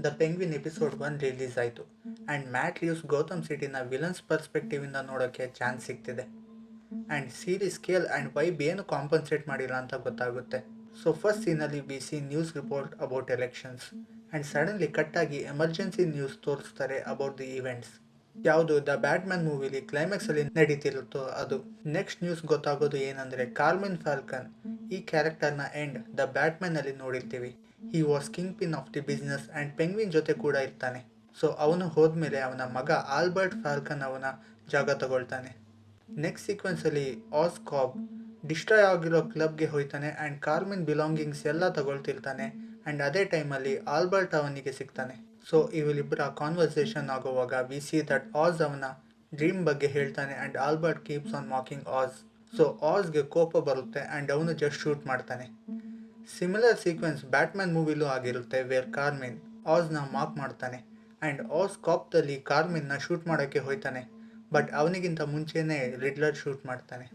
The Penguin episode 1 release ಆಯಿತು and Matt Reeves Gotham ಸಿಟಿನ villains perspective ಇಂದ ನೋಡೋಕ್ಕೆ ಚಾನ್ಸ್ ಸಿಗ್ತಿದೆ and series scale and vibe ಏನು ಕಾಂಪನ್ಸೇಟ್ ಮಾಡಿಲ್ಲ ಅಂತ ಗೊತ್ತಾಗುತ್ತೆ. ಸೊ ಫಸ್ಟ್ ಸೀನಲ್ಲಿ we see news report about elections and suddenly ಕಟ್ಟಾಗಿ ಎಮರ್ಜೆನ್ಸಿ ನ್ಯೂಸ್ ತೋರಿಸ್ತಾರೆ ಅಬೌಟ್ ದಿ ಈವೆಂಟ್ಸ್. ಯಾವುದು ದ ಬ್ಯಾಟ್ಮ್ಯಾನ್ ಮೂವಿಲಿ ಕ್ಲೈಮ್ಯಾಕ್ಸ್ ಅಲ್ಲಿ ನಡೀತಿರುತ್ತೋ ಅದು. ನೆಕ್ಸ್ಟ್ ನ್ಯೂಸ್ ಗೊತ್ತಾಗೋದು ಏನಂದ್ರೆ ಕಾರ್ಮಿನ್ ಫ್ಯಾಲ್ಕನ್ ಈ ಕ್ಯಾರೆಕ್ಟರ್ನ ಎಂಡ್ ದ ಬ್ಯಾಟ್ಮ್ಯಾನ್ ಅಲ್ಲಿ ನೋಡಿರ್ತೀವಿ. He was king pin of the business and penguin ಜೊತೆ ಕೂಡ ಇರ್ತಾನೆ. ಸೊ ಅವನು ಹೋದ್ಮೇಲೆ ಅವನ ಮಗ ಆಲ್ಬರ್ಟ್ ಫ್ಯಾಲ್ಕನ್ ಅವನ ಜಾಗ ತಗೊಳ್ತಾನೆ. ನೆಕ್ಸ್ಟ್ ಸೀಕ್ವೆನ್ಸಲ್ಲಿ ಆಸ್ಕಾಬ್ ಡಿಸ್ಟ್ರಾಯ್ ಆಗಿರೋ ಕ್ಲಬ್ಗೆ ಹೋಯ್ತಾನೆ ಆ್ಯಂಡ್ ಕಾರ್ಮಿನ್ ಬಿಲಾಂಗಿಂಗ್ಸ್ ಎಲ್ಲ ತಗೊಳ್ತಿರ್ತಾನೆ ಆ್ಯಂಡ್ ಅದೇ ಟೈಮಲ್ಲಿ ಆಲ್ಬರ್ಟ್ ಅವನಿಗೆ ಸಿಗ್ತಾನೆ. ಸೊ ಇವರಿಬ್ಬರ ಕಾನ್ವರ್ಸೇಷನ್ ಆಗುವಾಗ ವಿ ಸಿ ದಟ್ ಆಸ್ ಅವನ ಡ್ರೀಮ್ ಬಗ್ಗೆ ಹೇಳ್ತಾನೆ and Albert keeps on mocking Oz. So ಆಸ್ಗೆ ಕೋಪ ಬರುತ್ತೆ ಆ್ಯಂಡ್ ಅವನು ಜಸ್ಟ್ ಶೂಟ್ ಮಾಡ್ತಾನೆ. ಸಿಮಿಲರ್ ಸೀಕ್ವೆನ್ಸ್ ಬ್ಯಾಟ್ಮ್ಯಾನ್ ಮೂವಿಲೂ ಆಗಿರುತ್ತೆ ವೇರ್ ಕಾರ್ಮಿನ್ ಆಸ್ನ ಮಾರ್ಕ್ ಮಾಡ್ತಾನೆ ಆ್ಯಂಡ್ ಆಸ್ ಕಾಪ್ದಲ್ಲಿ ಕಾರ್ಮಿನ್ನ ಶೂಟ್ ಮಾಡೋಕ್ಕೆ ಹೋಯ್ತಾನೆ ಬಟ್ ಅವನಿಗಿಂತ ಮುಂಚೆನೇ ರಿಡ್ಲರ್ ಶೂಟ್ ಮಾಡ್ತಾನೆ.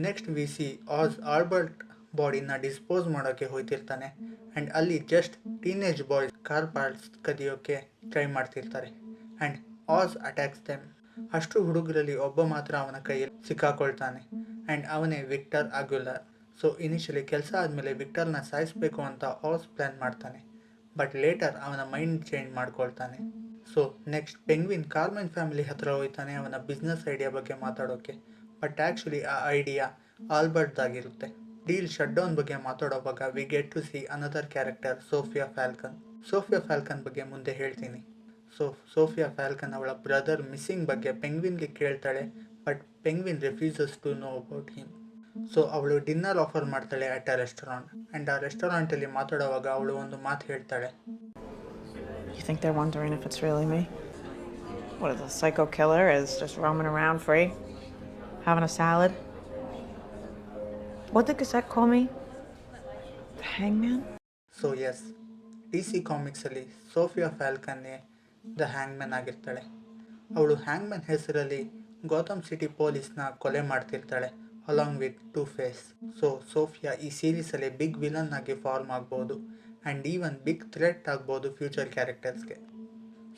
Next we see Oz Albert ಬಾಡಿನ ಡಿಸ್ಪೋಸ್ ಮಾಡೋಕ್ಕೆ ಹೋಯ್ತಿರ್ತಾನೆ ಆ್ಯಂಡ್ ಅಲ್ಲಿ just teenage boys car parts ಕದಿಯೋಕ್ಕೆ ಟ್ರೈ ಮಾಡ್ತಿರ್ತಾರೆ ಆ್ಯಂಡ್ ಆಸ್ ಅಟ್ಯಾಕ್ಸ್ ದೆಮ್. ಅಷ್ಟು ಹುಡುಗರಲ್ಲಿ ಒಬ್ಬ ಮಾತ್ರ ಅವನ ಕೈಯಲ್ಲಿ ಸಿಕ್ಕಾಕೊಳ್ತಾನೆ ಆ್ಯಂಡ್ ಅವನೇ ವಿಕ್ಟರ್ ಅಗ್ಯುಲರ್. ಸೊ ಇನಿಷಿಯಲಿ ಕೆಲಸ ಆದಮೇಲೆ ವಿಕ್ಟರ್ನ ಸಾಯಿಸಬೇಕು ಅಂತ ಆಸ್ ಪ್ಲ್ಯಾನ್ ಮಾಡ್ತಾನೆ ಬಟ್ ಲೇಟರ್ ಅವನ ಮೈಂಡ್ ಚೇಂಜ್ ಮಾಡ್ಕೊಳ್ತಾನೆ. So next Penguin Carmine family ಹತ್ರ ಹೋಯ್ತಾನೆ ಅವನ ಬಿಸ್ನೆಸ್ ಐಡಿಯಾ ಬಗ್ಗೆ ಮಾತಾಡೋಕ್ಕೆ ಬಟ್ ಆ್ಯಕ್ಚುಲಿ ಆ ಐಡಿಯಾ ಆಲ್ಬರ್ಟ್ದಾಗಿರುತ್ತೆ. ಡೀಲ್ ಶಟ್ ಡೌನ್ ಬಗ್ಗೆ ಮಾತಾಡೋವಾಗ we get to see another character Sofia Falcone. Sofia Falcone ಬಗ್ಗೆ ಮುಂದೆ ಹೇಳ್ತೀನಿ. ಸೊ ಸೋಫಿಯಾ ಫ್ಯಾಲ್ಕನ್ ಅವಳ ಬ್ರದರ್ ಮಿಸ್ಸಿಂಗ್ ಬಗ್ಗೆ ಪೆಂಗ್ವಿನ್ಗೆ ಕೇಳ್ತಾಳೆ but penguin refuses to know about him. So ಅವಳು ಡಿನ್ನರ್ ಆಫರ್ ಮಾಡ್ತಾಳೆ ಅಟ್ ಅ ರೆಸ್ಟೋರೆಂಟ್ ಆ್ಯಂಡ್ ಆ ರೆಸ್ಟೋರೆಂಟಲ್ಲಿ ಮಾತಾಡುವಾಗ ಅವಳು ಒಂದು ಮಾತು ಹೇಳ್ತಾಳೆ. You think they're wondering if it's really me? What, is a psycho killer is just roaming around free? Having a salad? What did Gazette call me? The hangman? So yes, D C ಕಾಮಿಕ್ಸಲ್ಲಿ Sofia ಫ್ಯಾಲ್ಕನ್ನೇ the Hangman ಆಗಿರ್ತಾಳೆ. ಅವಳು Hangman ಹೆಸರಲ್ಲಿ Gotham City ಪೊಲೀಸ್ನ ಕೊಲೆ ಮಾಡ್ತಿರ್ತಾಳೆ along with Two Face. So Sofia ಈ ಸೀರೀಸಲ್ಲಿ ಬಿಗ್ ವಿಲನ್ ಆಗಿ ಫಾರ್ಮ್ ಆಗ್ಬೋದು ಆ್ಯಂಡ್ ಈವನ್ ಬಿಗ್ ಥ್ರೆಟ್ ಆಗ್ಬೋದು ಫ್ಯೂಚರ್ ಕ್ಯಾರೆಕ್ಟರ್ಸ್ಗೆ.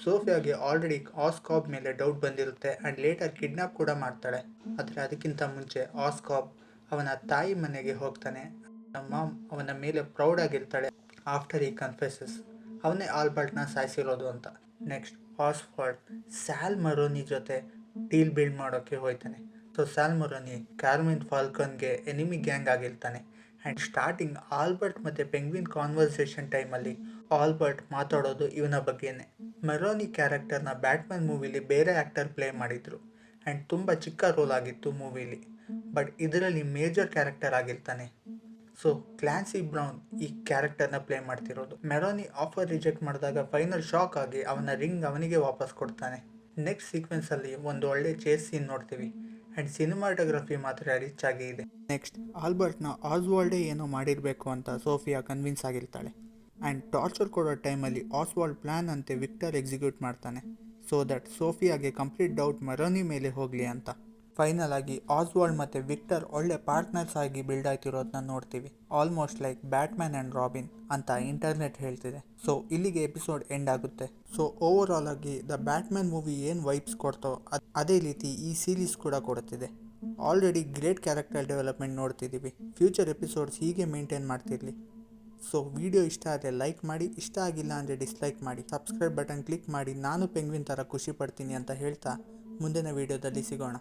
ಸೋಫಿಯಾಗೆ ಆಲ್ರೆಡಿ ಆಸ್ಕಾಬ್ ಮೇಲೆ ಡೌಟ್ ಬಂದಿರುತ್ತೆ ಆ್ಯಂಡ್ ಲೇಟರ್ ಕಿಡ್ನಾಪ್ ಕೂಡ ಮಾಡ್ತಾಳೆ. ಆದರೆ ಅದಕ್ಕಿಂತ ಮುಂಚೆ ಆಸ್ಕಾಬ್ ಅವನ ತಾಯಿ ಮನೆಗೆ ಹೋಗ್ತಾನೆ. ಮಾಮ್ ಅವನ ಮೇಲೆ ಪ್ರೌಡ್ ಆಗಿರ್ತಾಳೆ ಆಫ್ಟರ್ ಈ ಕನ್ಫೆಸಸ್ ಅವನೇ ಆಲ್ಬರ್ಟ್ನ ಸಾಯಿಸಿರೋದು ಅಂತ. ನೆಕ್ಸ್ಟ್ ಆಸ್ವಾಲ್ಡ್ ಸ್ಯಾಲ್ ಮರೋನಿ ಜೊತೆ ಡೀಲ್ ಬಿಲ್ಡ್ ಮಾಡೋಕ್ಕೆ ಹೋಯ್ತಾನೆ. ಸೊ ಸ್ಯಾಲ್ ಮರೋನಿ ಕಾರ್ಮಿನ್ ಫಾಲ್ಕನ್ಗೆ ಎನಿಮಿ ಗ್ಯಾಂಗ್ ಆಗಿರ್ತಾನೆ ಆ್ಯಂಡ್ ಸ್ಟಾರ್ಟಿಂಗ್ ಆಲ್ಬರ್ಟ್ ಮತ್ತು ಪೆಂಗ್ವಿನ್ ಕಾನ್ವರ್ಸೇಷನ್ ಟೈಮಲ್ಲಿ ಆಲ್ಬರ್ಟ್ ಮಾತಾಡೋದು ಇವನ ಬಗ್ಗೆನೇ. ಮೆರೋನಿ ಕ್ಯಾರೆಕ್ಟರ್ನ ಬ್ಯಾಟ್ಮ್ಯಾನ್ ಮೂವಿಲಿ ಬೇರೆ ಆ್ಯಕ್ಟರ್ ಪ್ಲೇ ಮಾಡಿದರು ಆ್ಯಂಡ್ ತುಂಬ ಚಿಕ್ಕ ರೋಲ್ ಆಗಿತ್ತು ಮೂವಿಲಿ ಬಟ್ ಇದರಲ್ಲಿ ಮೇಜರ್ ಕ್ಯಾರೆಕ್ಟರ್ ಆಗಿರ್ತಾನೆ. ಸೊ ಕ್ಲಾನ್ಸಿ ಬ್ರೌನ್ ಈ ಕ್ಯಾರೆಕ್ಟರ್ನ ಪ್ಲೇ ಮಾಡ್ತಿರೋದು. ಮೆರೋನಿ ಆಫರ್ ರಿಜೆಕ್ಟ್ ಮಾಡಿದಾಗ ಫೈನಲ್ ಶಾಕ್ ಆಗಿ ಅವನ ರಿಂಗ್ ಅವನಿಗೆ ವಾಪಸ್ ಕೊಡ್ತಾನೆ. ನೆಕ್ಸ್ಟ್ ಸೀಕ್ವೆನ್ಸಲ್ಲಿ ಒಂದು ಒಳ್ಳೆ ಚೇಸ್ ಸೀನ್ ನೋಡ್ತೀವಿ ಆ್ಯಂಡ್ ಸಿನಿಮಾಟೋಗ್ರಫಿ ಮಾತ್ರ ರಿಚ್ ಆಗಿ ಇದೆ. ನೆಕ್ಸ್ಟ್ ಆಲ್ಬರ್ಟ್ನ ಆಸ್ವಾಲ್ಡೇ ಏನೋ ಮಾಡಿರಬೇಕು ಅಂತ ಸೋಫಿಯಾ ಕನ್ವಿನ್ಸ್ ಆಗಿರ್ತಾಳೆ ಆ್ಯಂಡ್ ಟಾರ್ಚರ್ ಕೊಡೋ ಟೈಮಲ್ಲಿ ಆಸ್ವಾಲ್ಡ್ ಪ್ಲ್ಯಾನ್ ಅಂತೆ ವಿಕ್ಟರ್ ಎಕ್ಸಿಕ್ಯೂಟ್ ಮಾಡ್ತಾನೆ ಸೊ ದಟ್ ಸೋಫಿಯಾಗೆ ಕಂಪ್ಲೀಟ್ ಡೌಟ್ ಮೆರೋನಿ ಮೇಲೆ ಹೋಗಲಿ ಅಂತ. ಫೈನಲ್ ಆಗಿ ಆಸ್ವಾಲ್ಡ್ ಮತ್ತು ವಿಕ್ಟರ್ ಒಳ್ಳೆ ಪಾರ್ಟ್ನರ್ಸ್ ಆಗಿ ಬಿಲ್ಡ್ ಆಯ್ತಿರೋದನ್ನ ನೋಡ್ತೀವಿ. Almost like Batman and Robin ಅಂತ ಇಂಟರ್ನೆಟ್ ಹೇಳ್ತಿದೆ. ಸೊ ಇಲ್ಲಿಗೆ ಎಪಿಸೋಡ್ ಎಂಡ್ ಆಗುತ್ತೆ. ಸೊ ಓವರ್ ಆಲ್ ಆಗಿ ದ ಬ್ಯಾಟ್ಮ್ಯಾನ್ ಮೂವಿ ಏನು ವೈಬ್ಸ್ ಕೊಡ್ತೋ ಅದೇ ರೀತಿ ಈ ಸೀರೀಸ್ ಕೂಡ ಕೊಡುತ್ತಿದೆ. ಆಲ್ರೆಡಿ ಗ್ರೇಟ್ ಕ್ಯಾರೆಕ್ಟರ್ ಡೆವಲಪ್ಮೆಂಟ್ ನೋಡ್ತಿದ್ದೀವಿ. ಫ್ಯೂಚರ್ ಎಪಿಸೋಡ್ಸ್ ಹೀಗೆ ಮೇಂಟೈನ್ ಮಾಡ್ತಿರಲಿ. ಸೊ ವಿಡಿಯೋ ಇಷ್ಟ ಆದರೆ ಲೈಕ್ ಮಾಡಿ, ಇಷ್ಟ ಆಗಿಲ್ಲ ಅಂದರೆ ಡಿಸ್ಲೈಕ್ ಮಾಡಿ, ಸಬ್ಸ್ಕ್ರೈಬ್ ಬಟನ್ ಕ್ಲಿಕ್ ಮಾಡಿ. ನಾನು ಪೆಂಗ್ವಿನ್ ಥರ ಖುಷಿ ಪಡ್ತೀನಿ ಅಂತ ಹೇಳ್ತಾ ಮುಂದಿನ ವಿಡಿಯೋದಲ್ಲಿ ಸಿಗೋಣ.